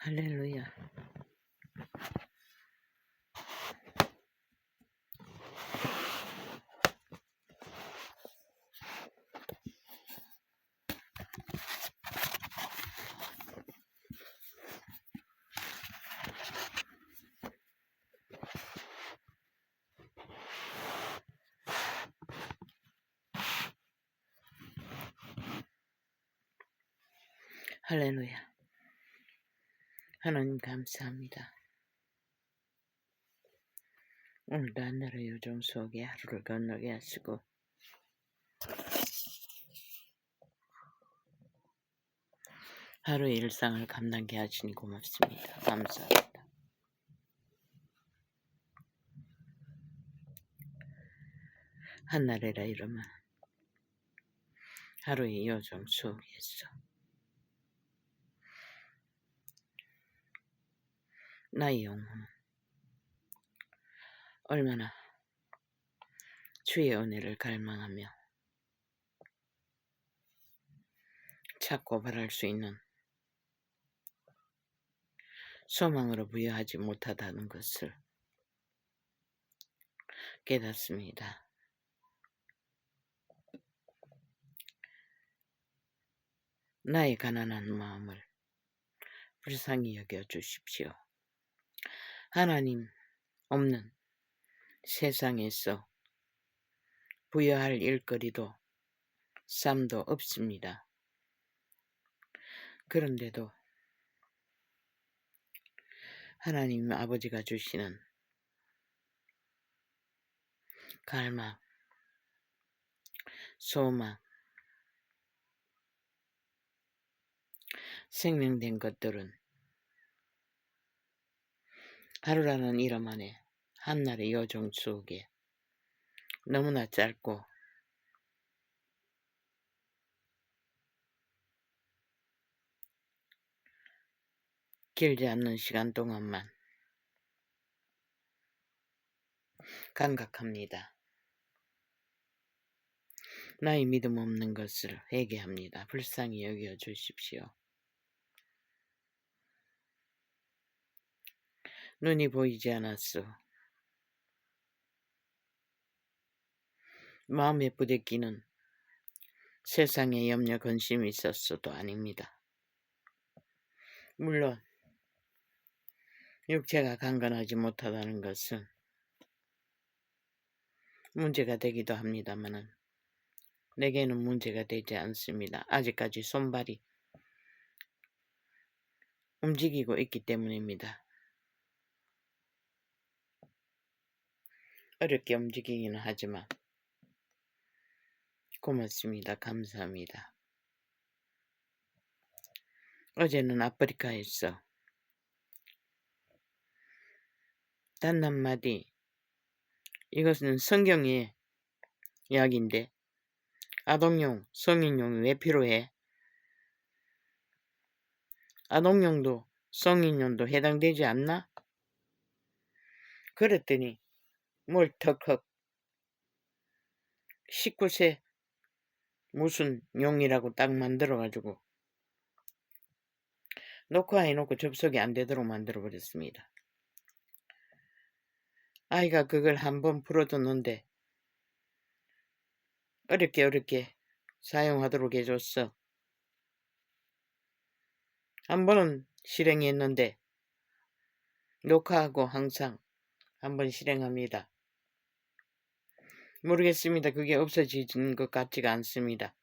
할렐루야. 할렐루야. 하나님 감사합니다. 오늘도 한나라의 요정 속에 하루를 건너게 하시고 하루의 일상을 감당케 하시니 고맙습니다. 감사합니다. 한나라라 이름은 하루의 요정 속에서 나의 영혼은 얼마나 주의 은혜를 갈망하며 찾고 바랄 수 있는 소망으로 부여하지 못하다는 것을 깨닫습니다. 나의 가난한 마음을 불쌍히 여겨 주십시오. 하나님 없는 세상에서 부여할 일거리도 쌈도 없습니다. 그런데도 하나님 아버지가 주시는 갈망, 소망, 생명된 것들은 하루라는 이름 안에 한날의 요정 속에 너무나 짧고 길지 않는 시간 동안만 감각합니다. 나의 믿음 없는 것을 회개합니다. 불쌍히 여겨 주십시오. 눈이 보이지 않았소. 마음에 부대끼는 세상에 염려 근심이 있었어도 아닙니다. 물론 육체가 강건하지 못하다는 것은 문제가 되기도 합니다마는 내게는 문제가 되지 않습니다. 아직까지 손발이 움직이고 있기 때문입니다. 어렵게 움직이기는 하지만 고맙습니다. 감사합니다. 어제는 아프리카에서 단 한마디, 이것은 성경의 이야기인데 아동용, 성인용이 왜 필요해? 아동용도 성인용도 해당되지 않나? 그랬더니 뭘 턱턱 19세 무슨 용이라고 딱 만들어가지고 녹화해놓고 접속이 안 되도록 만들어버렸습니다. 아이가 그걸 한번 풀어뒀는데 어렵게 사용하도록 해줬어. 한 번은 실행했는데 녹화하고 항상 한번 실행합니다. 모르겠습니다. 그게 없어지는 것 같지가 않습니다.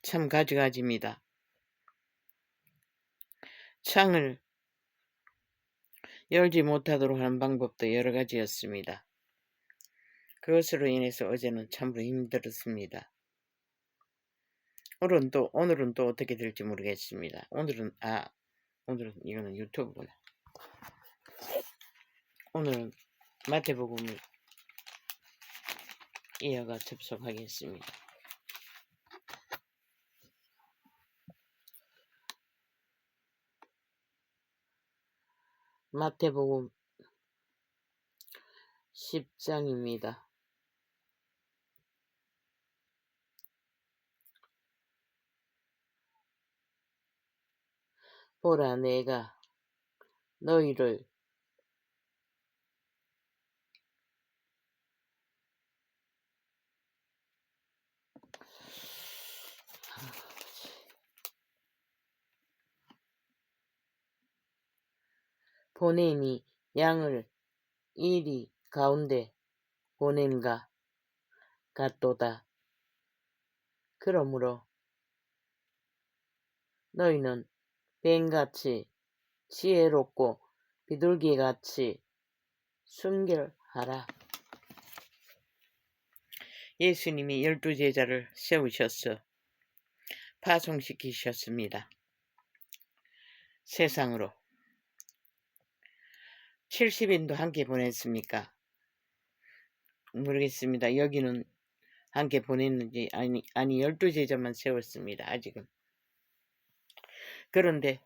참 가지가지입니다. 창을 열지 못하도록 하는 방법도 여러 가지였습니다. 그것으로 인해서 어제는 참으로 힘들었습니다. 오늘은 또 어떻게 될지 모르겠습니다. 오늘은 이거는 유튜브구나. 오늘은 마태복음을 이어가 접속하겠습니다. 마태복음 10장입니다. 보라, 내가 너희를 보냄이 양을 이리 가운데 보냄과 같도다. 그러므로 너희는 뱀같이 지혜롭고 비둘기같이 순결하라. 예수님이 12제자를 세우셔서 파송시키셨습니다. 세상으로. 70인도 함께 보냈습니까? 모르겠습니다. 여기는 함께 보냈는지 아니 12제자만 세웠습니다. 아직은. 그런데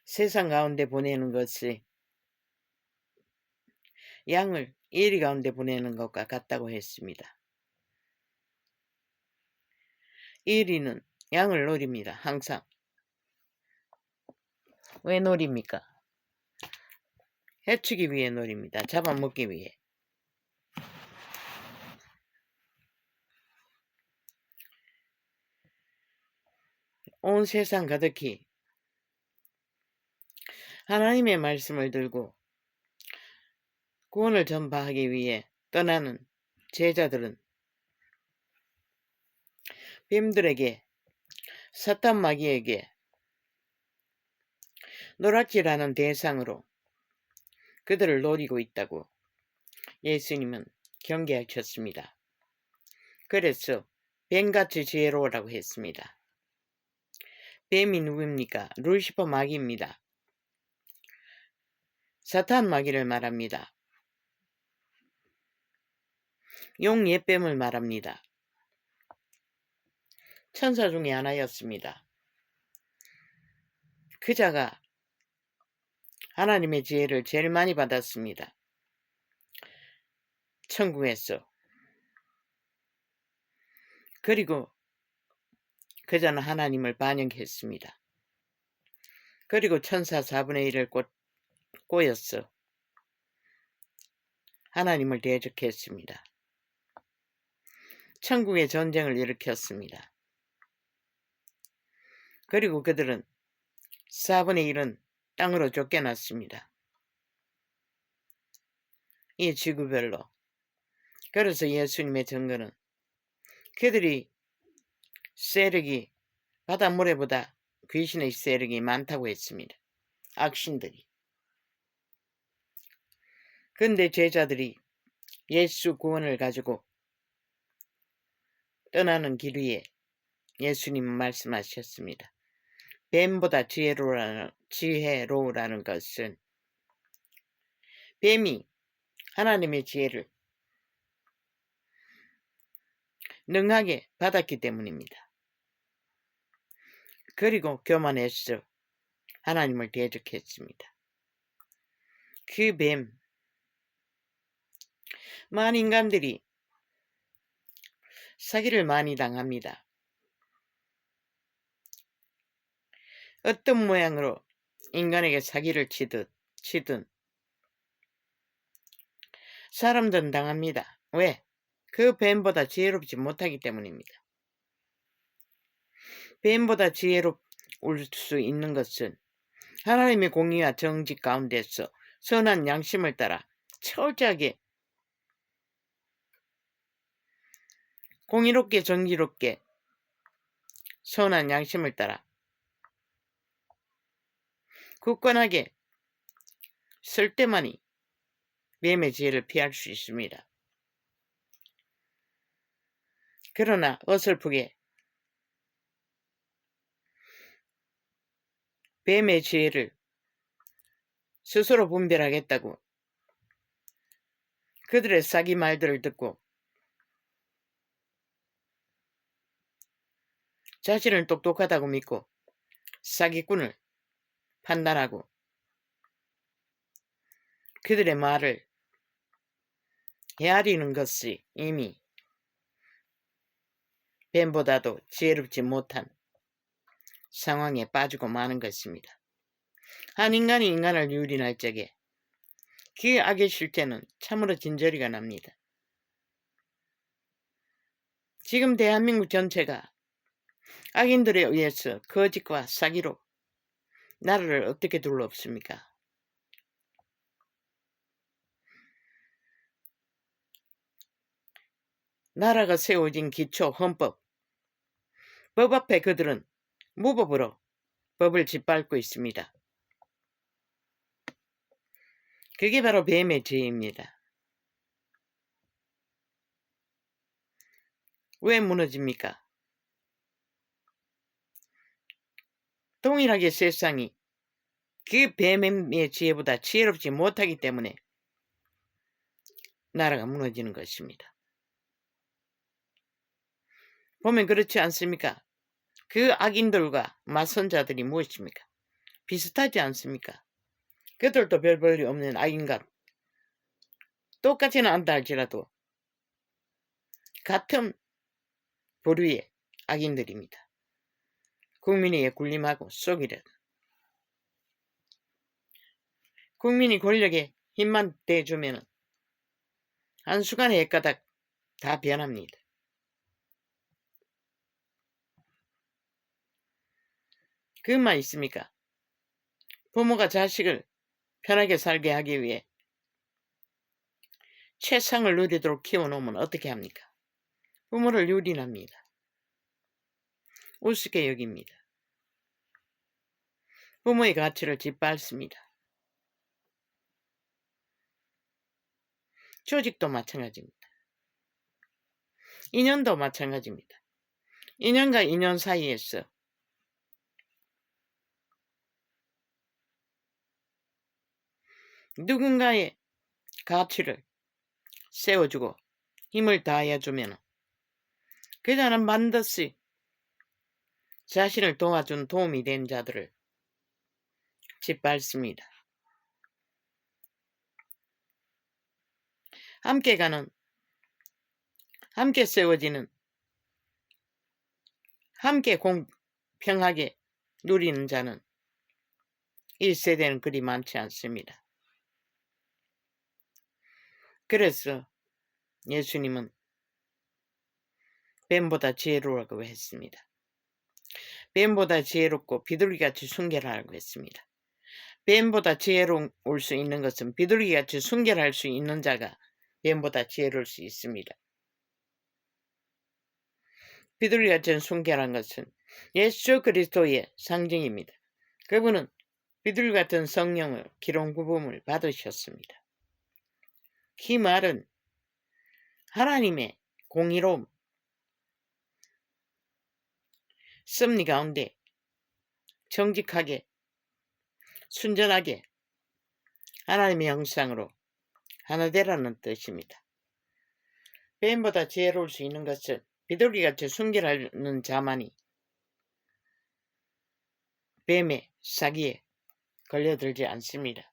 세상 가운데 보내는 것이 양을 예리 가운데 보내는 것과 같다고 했습니다. 예리는 양을 노립니다. 항상. 왜 노립니까? 해치기 위해 노립니다. 잡아먹기 위해. 온 세상 가득히 하나님의 말씀을 들고 구원을 전파하기 위해 떠나는 제자들은 뱀들에게 사탄 마귀에게 노랗지라는 대상으로 그들을 노리고 있다고 예수님은 경계하셨습니다. 그래서 뱀같이 지혜로우라고 했습니다. 뱀이 누굽니까? 루시퍼 마귀입니다. 사탄 마귀를 말합니다. 용 옛뱀을 말합니다. 천사 중에 하나였습니다. 그 자가 하나님의 지혜를 제일 많이 받았습니다. 천국에서. 그리고 그자는 하나님을 반역했습니다. 그리고 천사 4분의 1을 꼬였어 하나님을 대적했습니다. 천국의 전쟁을 일으켰습니다. 그리고 그들은 4분의 1은 땅으로 쫓겨났습니다. 이 지구별로. 그래서 예수님의 증거는 그들이 세력이 바닷모래보다 귀신의 세력이 많다고 했습니다. 악신들이. 근데 제자들이 예수 구원을 가지고 떠나는 길 위에 예수님은 말씀하셨습니다. 뱀보다 지혜로우라는 것은 뱀이 하나님의 지혜를 능하게 받았기 때문입니다. 그리고 교만해서 하나님을 대적했습니다. 그 뱀, 많은 인간들이 사기를 많이 당합니다. 어떤 모양으로 인간에게 사기를 치든 사람들은 당합니다. 왜? 그 뱀보다 지혜롭지 못하기 때문입니다. 뱀보다 지혜로울 수 있는 것은 하나님의 공의와 정직 가운데서 선한 양심을 따라 철저하게 공의롭게 정의롭게 선한 양심을 따라 굳건하게 쓸 때만이 뱀의 지혜를 피할 수 있습니다. 그러나 어설프게 뱀의 지혜를 스스로 분별하겠다고 그들의 사기 말들을 듣고 자신을 똑똑하다고 믿고 사기꾼을 판단하고 그들의 말을 헤아리는 것이 이미 뱀보다도 지혜롭지 못한 상황에 빠지고 마는 것입니다. 한 인간이 인간을 유린할 적에 그 악의 실제는 참으로 진저리가 납니다. 지금 대한민국 전체가 악인들에 의해서 거짓과 사기로 나라를 어떻게 둘러엎습니까? 나라가 세워진 기초 헌법, 법 앞에 그들은 무법으로 법을 짓밟고 있습니다. 그게 바로 뱀의 죄입니다. 왜 무너집니까? 동일하게 세상이 그 뱀의 지혜보다 지혜롭지 못하기 때문에 나라가 무너지는 것입니다. 보면 그렇지 않습니까? 그 악인들과 맞선 자들이 무엇입니까? 비슷하지 않습니까? 그들도 별 볼일 없는 악인과 똑같지는 않다 할지라도 같은 부류의 악인들입니다. 국민에게 군림하고 속이려. 국민이 권력에 힘만 대주면 한순간에 헷가닥 다 변합니다. 그것만 있습니까? 부모가 자식을 편하게 살게 하기 위해 최상을 누리도록 키워놓으면 어떻게 합니까? 부모를 유린합니다. 우습게 여깁니다. 부모의 가치를 짓밟습니다. 조직도 마찬가지입니다. 인연도 마찬가지입니다. 인연과 인연 사이에서 누군가의 가치를 세워주고 힘을 다해주면 그 자는 반드시 자신을 도와준 도움이 된 자들을 짓밟습니다. 함께 가는, 함께 세워지는, 함께 공평하게 누리는 자는 1세대는 그리 많지 않습니다. 그래서 예수님은 뱀보다 지혜로우라고 했습니다. 뱀보다 지혜롭고 비둘기같이 순결하라고 했습니다. 뱀보다 지혜로울 수 있는 것은 비둘기같이 순결할 수 있는 자가 뱀보다 지혜로울 수 있습니다. 비둘기같이 순결한 것은 예수 그리스도의 상징입니다. 그분은 비둘기 같은 성령을 기름 부음을 받으셨습니다. 그 말은 하나님의 공의로움, 섭리 가운데 정직하게 순전하게 하나님의 형상으로 하나 되라는 뜻입니다. 뱀보다 지혜로울 수 있는 것은 비둘기같이 순결하는 자만이 뱀의 사기에 걸려들지 않습니다.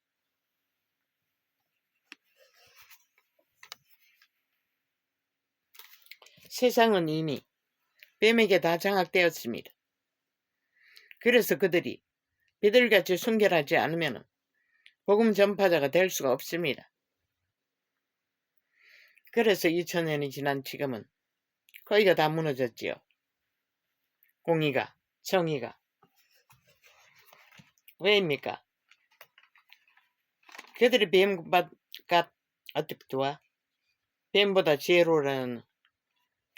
세상은 이미 뱀에게 다 장악되었습니다. 그래서 그들이 비둘기같이 순결하지 않으면 복음 전파자가 될 수가 없습니다. 그래서 2000년이 지난 지금은 거의가 다 무너졌지요. 공의가, 정의가. 왜입니까? 그들이 뱀과 어떻게 좋아? 뱀보다 지혜로우라는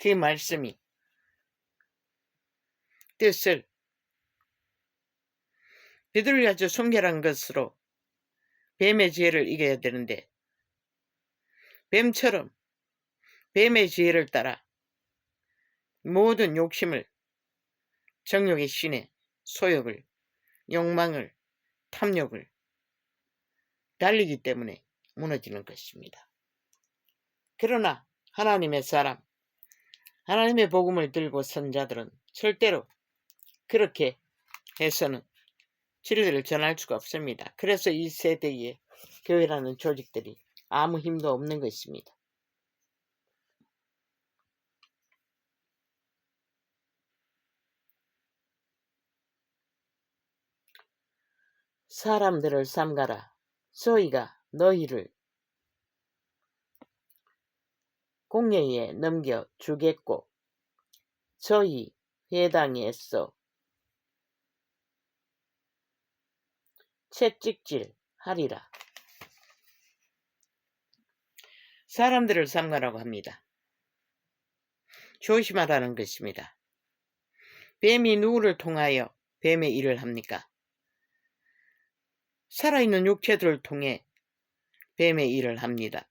그 말씀이 뜻을 비둘기같이 순결한 것으로 뱀의 지혜를 이겨야 되는데 뱀처럼 뱀의 지혜를 따라 모든 욕심을 정욕의 신의 소욕을 욕망을 탐욕을 달리기 때문에 무너지는 것입니다. 그러나 하나님의 사람, 하나님의 복음을 들고 선 자들은 절대로 그렇게 해서는 진리를 전할 수가 없습니다. 그래서 이 세대의 교회라는 조직들이 아무 힘도 없는 것입니다. 사람들을 삼가라. 저희가 너희를 공회에 넘겨 주겠고 저희 회당에서 채찍질 하리라. 사람들을 삼가라고 합니다. 조심하라는 것입니다. 뱀이 누구를 통하여 뱀의 일을 합니까? 살아있는 육체들을 통해 뱀의 일을 합니다.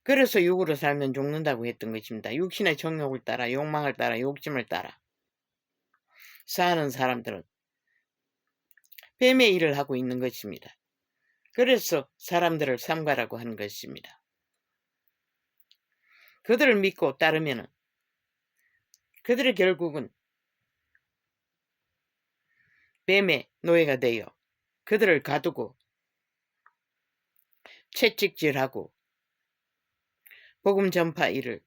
그래서 육으로 살면 죽는다고 했던 것입니다. 육신의 정욕을 따라, 욕망을 따라, 욕심을 따라 사는 사람들은 뱀의 일을 하고 있는 것입니다. 그래서 사람들을 삼가라고 하는 것입니다. 그들을 믿고 따르면 그들의 결국은 뱀의 노예가 되어 그들을 가두고 채찍질하고 복음 전파 일을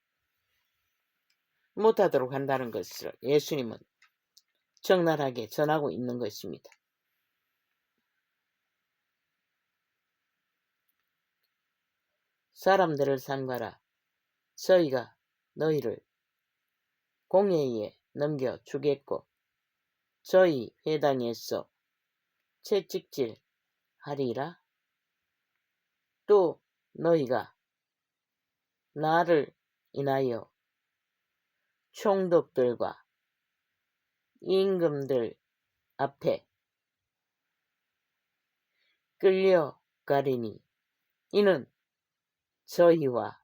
못하도록 한다는 것을 예수님은 적나라하게 전하고 있는 것입니다. 사람들을 삼가라. 저희가 너희를 공회에 넘겨 주겠고 저희 회당에서 채찍질 하리라. 또 너희가 나를 인하여 총독들과 임금들 앞에 끌려가리니 이는 저희와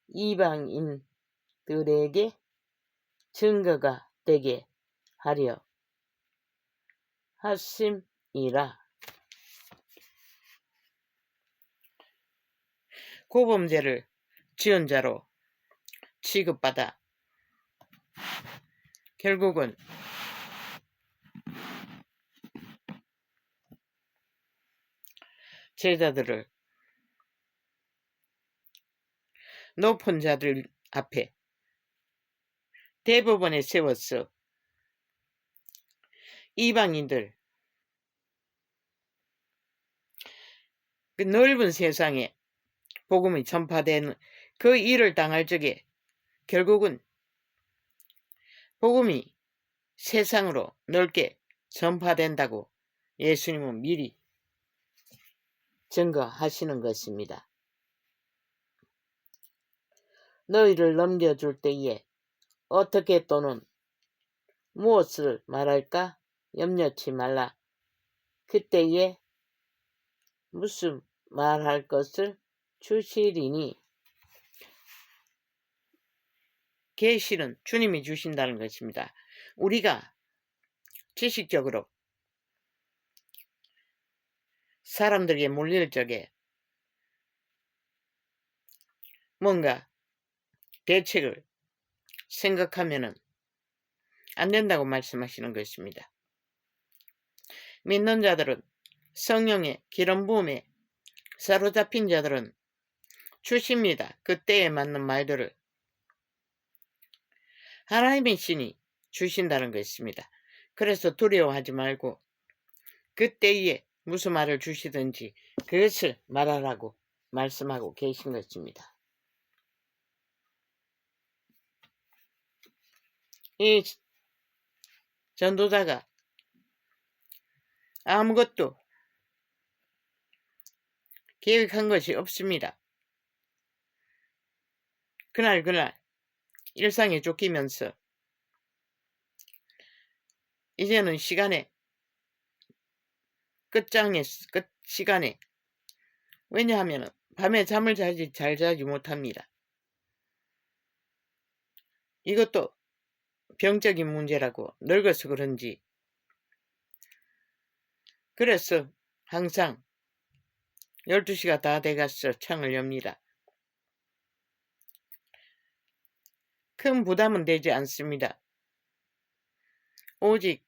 이방인들에게 증거가 되게 하려 하심이라. 고범죄를 지은 자로 취급받아 결국은 제자들을 높은 자들 앞에 대법원에 세워서 이방인들 그 넓은 세상에 복음이 전파되는 그 일을 당할 적에 결국은 복음이 세상으로 넓게 전파된다고 예수님은 미리 증거하시는 것입니다. 너희를 넘겨줄 때에 어떻게 또는 무엇을 말할까 염려치 말라. 그때에 무슨 말할 것을 주시리니 계시는 주님이 주신다는 것입니다. 우리가 지식적으로 사람들에게 몰릴 적에 뭔가 대책을 생각하면은 안 된다고 말씀하시는 것입니다. 믿는 자들은 성령의 기름 부음에 사로잡힌 자들은 주십니다. 그때에 맞는 말들을 하나님의 신이 주신다는 것입니다. 그래서 두려워하지 말고 그때에 무슨 말을 주시든지 그것을 말하라고 말씀하고 계신 것입니다. 이 전도자가 아무것도 계획한 것이 없습니다. 그날 일상에 쫓기면서 이제는 시간에 끝 시간에 왜냐하면 밤에 잠을 잘 자지 못합니다. 이것도 병적인 문제라고 늙어서 그런지 그래서 항상 12시가 다 돼가서 창을 엽니다. 큰 부담은 되지 않습니다. 오직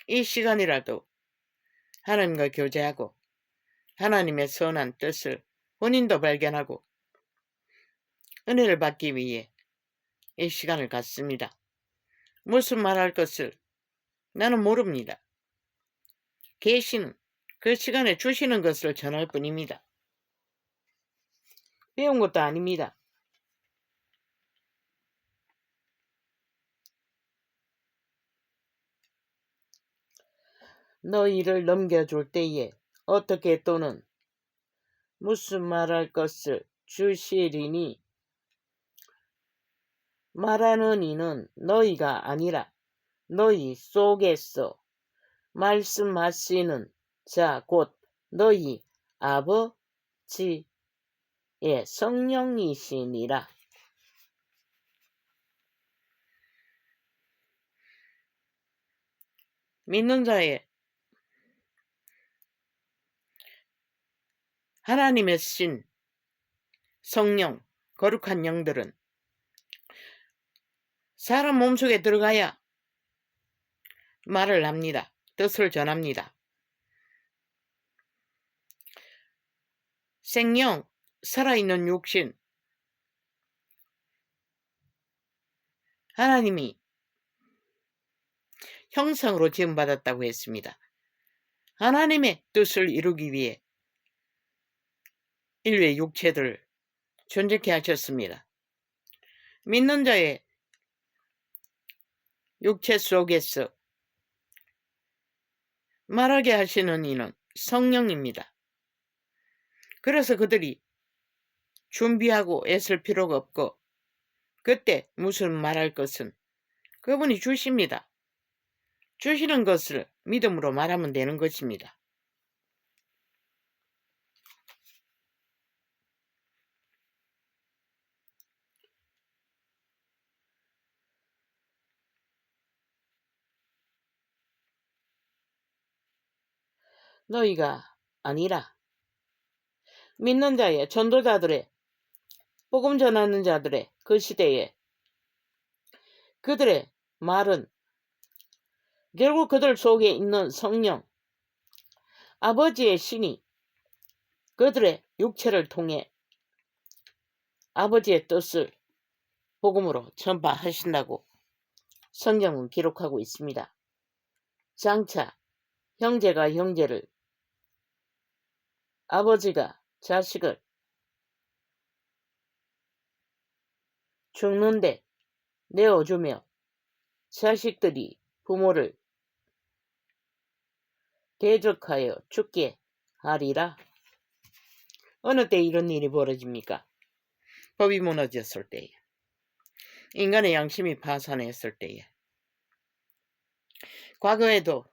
이 시간이라도 하나님과 교제하고 하나님의 선한 뜻을 본인도 발견하고 은혜를 받기 위해 이 시간을 갖습니다. 무슨 말할 것을 나는 모릅니다. 계시는 그 시간에 주시는 것을 전할 뿐입니다. 배운 것도 아닙니다. 너희를 넘겨줄 때에 어떻게 또는 무슨 말할 것을 주시리니 말하는 이는 너희가 아니라 너희 속에서 말씀하시는 자 곧 너희 아버지의 성령이시니라. 믿는 자의 하나님의 신, 성령, 거룩한 영들은 사람 몸속에 들어가야 말을 합니다. 뜻을 전합니다. 생명, 살아있는 육신, 하나님이 형상으로 지음받았다고 했습니다. 하나님의 뜻을 이루기 위해 인류의 육체들을 존재케 하셨습니다. 믿는 자의 육체 속에서 말하게 하시는 이는 성령입니다. 그래서 그들이 준비하고 애쓸 필요가 없고 그때 무슨 말할 것은 그분이 주십니다. 주시는 것을 믿음으로 말하면 되는 것입니다. 너희가 아니라 믿는 자의 전도자들의 복음 전하는 자들의 그 시대에 그들의 말은 결국 그들 속에 있는 성령, 아버지의 신이 그들의 육체를 통해 아버지의 뜻을 복음으로 전파하신다고 성경은 기록하고 있습니다. 장차 형제가 형제를, 아버지가 자식을 죽는데 내어주며 자식들이 부모를 대적하여 죽게 하리라. 어느 때 이런 일이 벌어집니까? 법이 무너졌을 때에, 인간의 양심이 파산했을 때에, 과거에도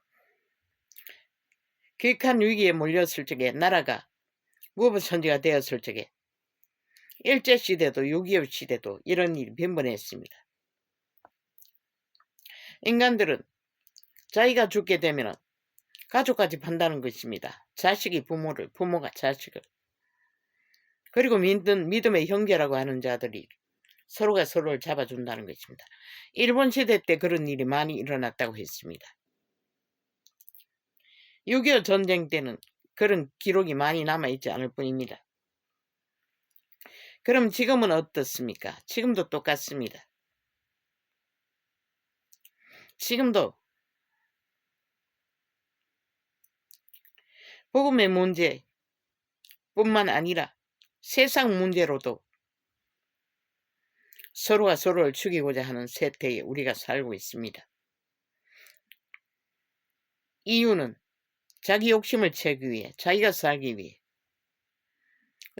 극한 위기에 몰렸을 적에, 나라가 무법천지가 되었을 적에, 일제시대도 6.25 시대도 이런 일이 빈번했습니다. 인간들은 자기가 죽게 되면 가족까지 판다는 것입니다. 자식이 부모를, 부모가 자식을. 그리고 믿음의 형제라고 하는 자들이 서로가 서로를 잡아준다는 것입니다. 일본 시대 때 그런 일이 많이 일어났다고 했습니다. 6.25 전쟁 때는 그런 기록이 많이 남아있지 않을 뿐입니다. 그럼 지금은 어떻습니까? 지금도 똑같습니다. 지금도 복음의 문제뿐만 아니라 세상 문제로도 서로가 서로를 죽이고자 하는 세태에 우리가 살고 있습니다. 이유는 자기 욕심을 채우기 위해, 자기가 살기 위해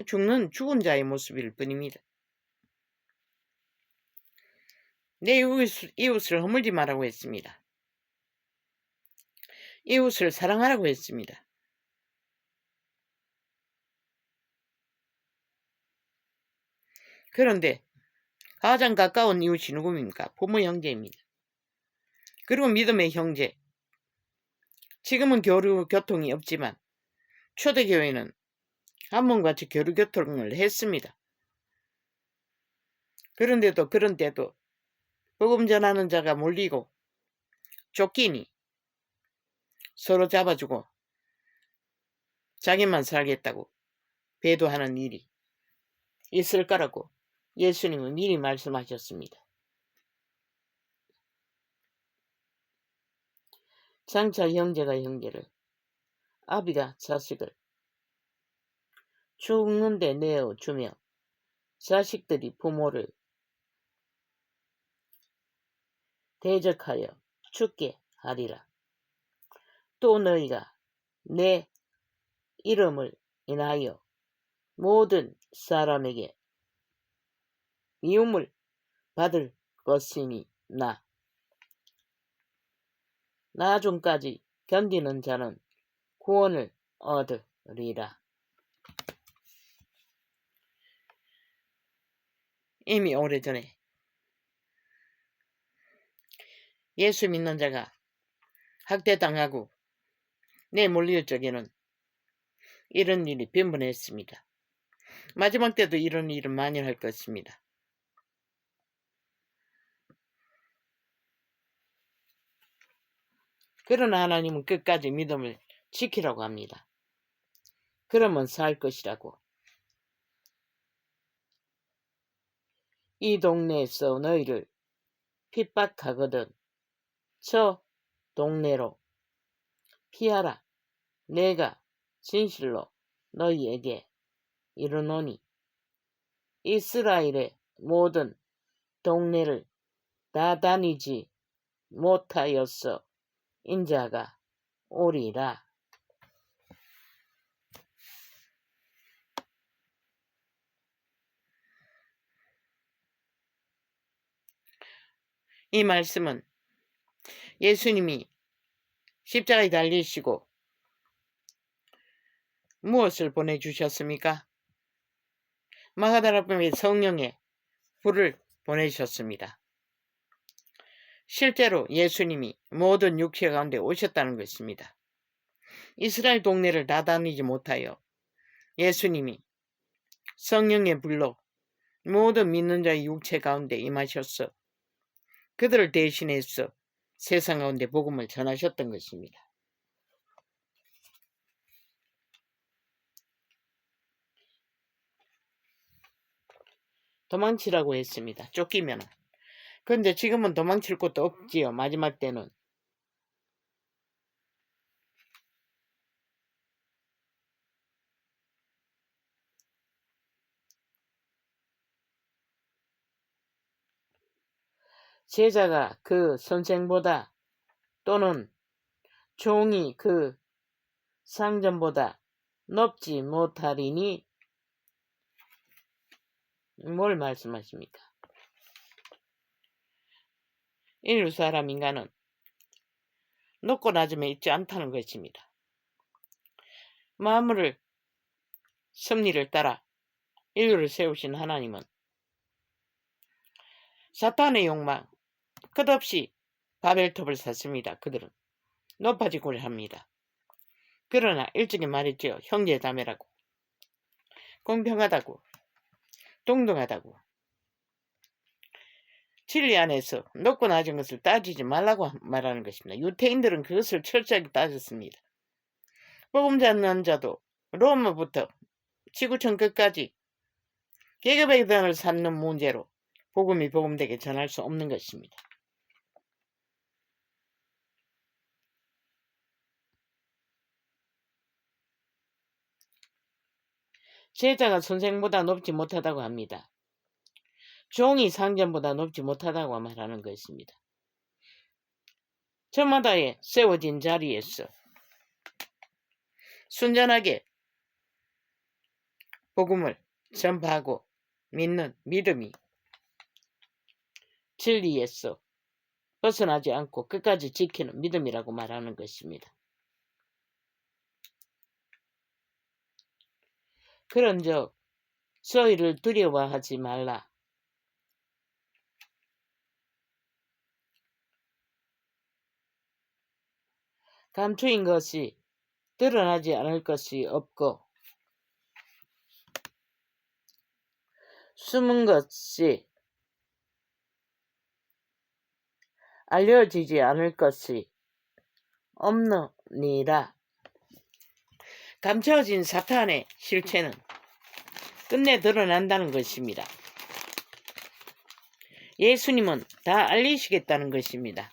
죽은 자의 모습일 뿐입니다. 내 이웃을 허물지 말라고 했습니다. 이웃을 사랑하라고 했습니다. 그런데 가장 가까운 이웃이 누구입니까? 부모 형제입니다. 그리고 믿음의 형제. 지금은 교통이 없지만 초대교회는 한 번같이 교류교통을 했습니다. 그런 때도 복음 전하는 자가 몰리고 쫓기니 서로 잡아주고 자기만 살겠다고 배도하는 일이 있을 거라고 예수님은 미리 말씀하셨습니다. 장차 형제가 형제를, 아비가 자식을 죽는데 내어주며 자식들이 부모를 대적하여 죽게 하리라. 또 너희가 내 이름을 인하여 모든 사람에게 미움을 받을 것이니 나중까지 견디는 자는 구원을 얻으리라. 이미 오래전에 예수 믿는 자가 학대당하고 내몰릴 적에는 이런 일이 빈번했습니다. 마지막 때도 이런 일은 많이 할 것입니다. 그러나 하나님은 끝까지 믿음을 지키라고 합니다. 그러면 살 것이라고. 이 동네에서 너희를 핍박하거든 저 동네로 피하라. 내가 진실로 너희에게 이르노니 이스라엘의 모든 동네를 다 다니지 못하였어 인자가 오리라. 이 말씀은 예수님이 십자가에 달리시고 무엇을 보내주셨습니까? 마가다락방에 성령의 불을 보내주셨습니다. 실제로 예수님이 모든 육체 가운데 오셨다는 것입니다. 이스라엘 동네를 다 다니지 못하여 예수님이 성령의 불로 모든 믿는 자의 육체 가운데 임하셔서 그들을 대신해서 세상 가운데 복음을 전하셨던 것입니다. 도망치라고 했습니다. 쫓기면. 그런데 지금은 도망칠 곳도 없지요. 마지막 때는. 제자가 그 선생보다 또는 종이 그 상전보다 높지 못하리니 뭘 말씀하십니까? 인류 사람 인간은 높고 낮음에 있지 않다는 것입니다. 만물을 섭리를 따라 인류를 세우신 하나님은 사탄의 욕망 끝없이 바벨탑을 샀습니다. 그들은 높아지고를 합니다. 그러나 일찍이 말했죠. 형제자매라고, 공평하다고, 동등하다고, 진리 안에서 높고 낮은 것을 따지지 말라고 말하는 것입니다. 유태인들은 그것을 철저하게 따졌습니다. 복음 전하는 자도 로마부터 지구촌 끝까지 계급의 단을 삼는 문제로 복음이 복음되게 전할 수 없는 것입니다. 제자가 선생보다 높지 못하다고 합니다. 종이 상전보다 높지 못하다고 말하는 것입니다. 저마다에 세워진 자리에서 순전하게 복음을 전파하고 믿는 믿음이 진리에서 벗어나지 않고 끝까지 지키는 믿음이라고 말하는 것입니다. 그런즉 저희를 두려워하지 말라. 감추인 것이 드러나지 않을 것이 없고 숨은 것이 알려지지 않을 것이 없느니라. 감춰진 사탄의 실체는 끝내 드러난다는 것입니다. 예수님은 다 알리시겠다는 것입니다.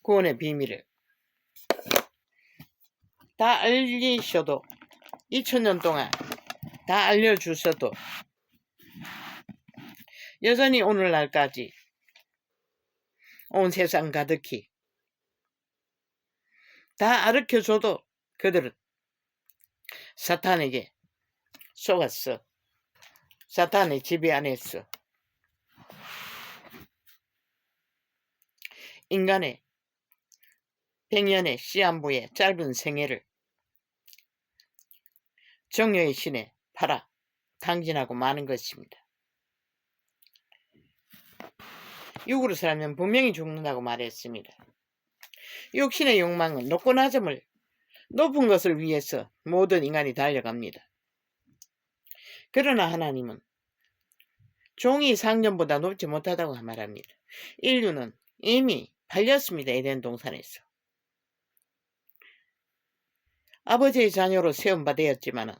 구원의 비밀을. 다 알리셔도 2000년 동안 다 알려주셔도 여전히 오늘날까지 온 세상 가득히 다 가르쳐줘도 그들은 사탄에게 속았어. 사탄의 지배 안에서 인간의 100년의 시한부의 짧은 생애를 정욕의 신에 팔아 탕진하고 마는 것입니다. 육으로 살면 분명히 죽는다고 말했습니다. 육신의 욕망은 높은 것을 위해서 모든 인간이 달려갑니다. 그러나 하나님은 종이 상전보다 높지 못하다고 말합니다. 인류는 이미 팔렸습니다. 에덴 동산에서. 아버지의 자녀로 세움바 되었지만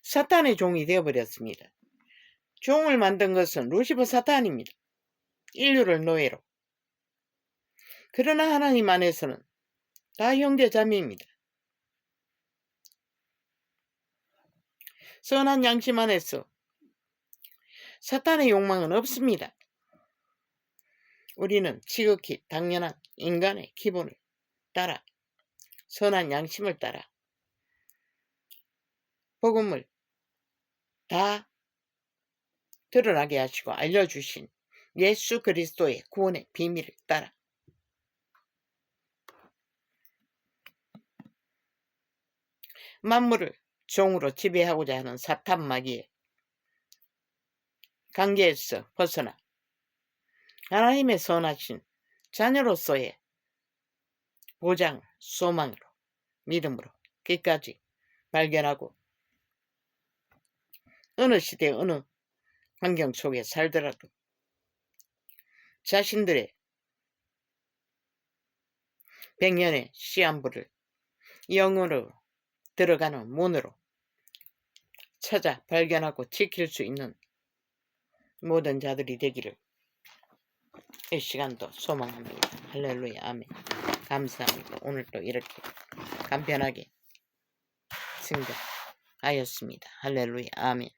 사탄의 종이 되어버렸습니다. 종을 만든 것은 루시퍼 사탄입니다. 인류를 노예로. 그러나 하나님 안에서는 다 형제자매입니다. 선한 양심 안에서 사탄의 욕망은 없습니다. 우리는 지극히 당연한 인간의 기본을 따라 선한 양심을 따라 복음을 다 드러나게 하시고 알려주신 예수 그리스도의 구원의 비밀을 따라 만물을 종으로 지배하고자 하는 사탄 마귀의 관계에서 벗어나 하나님의 선하신 자녀로서의 보장, 소망으로, 믿음으로 끝까지 발견하고 어느 시대 어느 환경 속에 살더라도 자신들의 100년의 시한부를 영으로 들어가는 문으로 찾아 발견하고 지킬 수 있는 모든 자들이 되기를 이 시간도 소망합니다. 할렐루야, 아멘. 감사합니다. 오늘도 이렇게 간편하게 승자하였습니다. 할렐루야, 아멘.